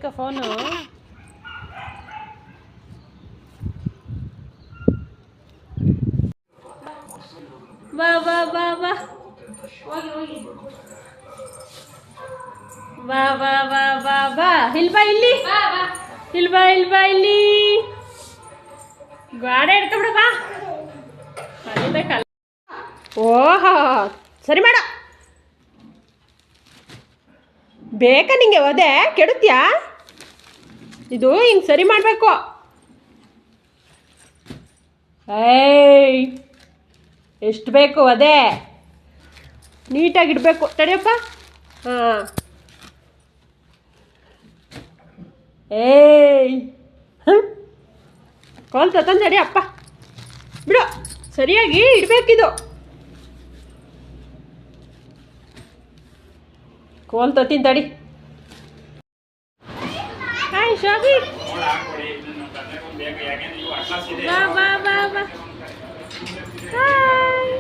ಕೋಳಿಕ phone ಬಾ ಬಾ ಬಾ ಬಾ ಬಾ ಬಾ ಬಾ ಬಾ ಬಾ ಇಲ್ಬಾ ಇಲ್ಲಿ ಇಲ್ಬಾ ಇಲ್ಬಾ ಇಲ್ಲಿ ಗಾಡಿ ಹಿಡ್ಕೊಂಬಿಡ ಬಾ ಓಹೋ ಸರಿ ಮಾಡ ಬೇಕಾ ನಿಂಗೆ ಒದೆ ಕೆಡುತ್ಯಾ ಇದು ಹಿಂಗೆ ಸರಿ ಮಾಡಬೇಕು ಏಯ್ ಎಷ್ಟು ಬೇಕು ಅದೇ ನೀಟಾಗಿಡಬೇಕು ತಡಿಯಪ್ಪ ಹಾಂ ಏಯ್ ಕಾಲ್ ತಗೊಂಡು ತಡಿ ಅಪ್ಪ ಬಿಡು ಸರಿಯಾಗಿ ಇಡಬೇಕಿದು ಕೋಲ್ ತತ್ತೀನಿ ತಡಿ ಹಾಯ್ ಶಾಬಿ ಬಾ ಬಾ ಬಾ ಬಾ ಹಾಯ್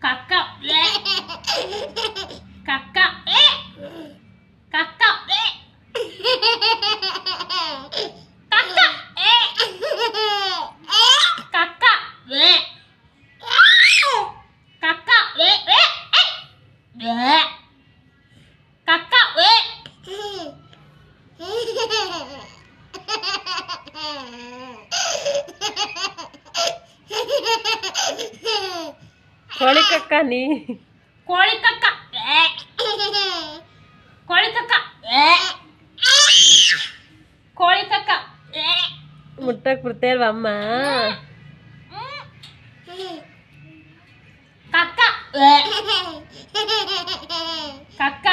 ಕಕ್ಕ ಕಕ್ಕ ಕಕ್ಕ ಕೋಳಿ ಕಕ್ಕ ನೀ ಕೋಳಿ ಕಕ್ಕ ಕೋಳಿ ಕಕ್ಕ ಕೋಳಿ ಕಕ್ಕ ಮುಟ್ಟಕ್ ಬಿಡ್ತೇಲ್ವ ಅಮ್ಮ ಕಕ್ಕ ಕಕ್ಕ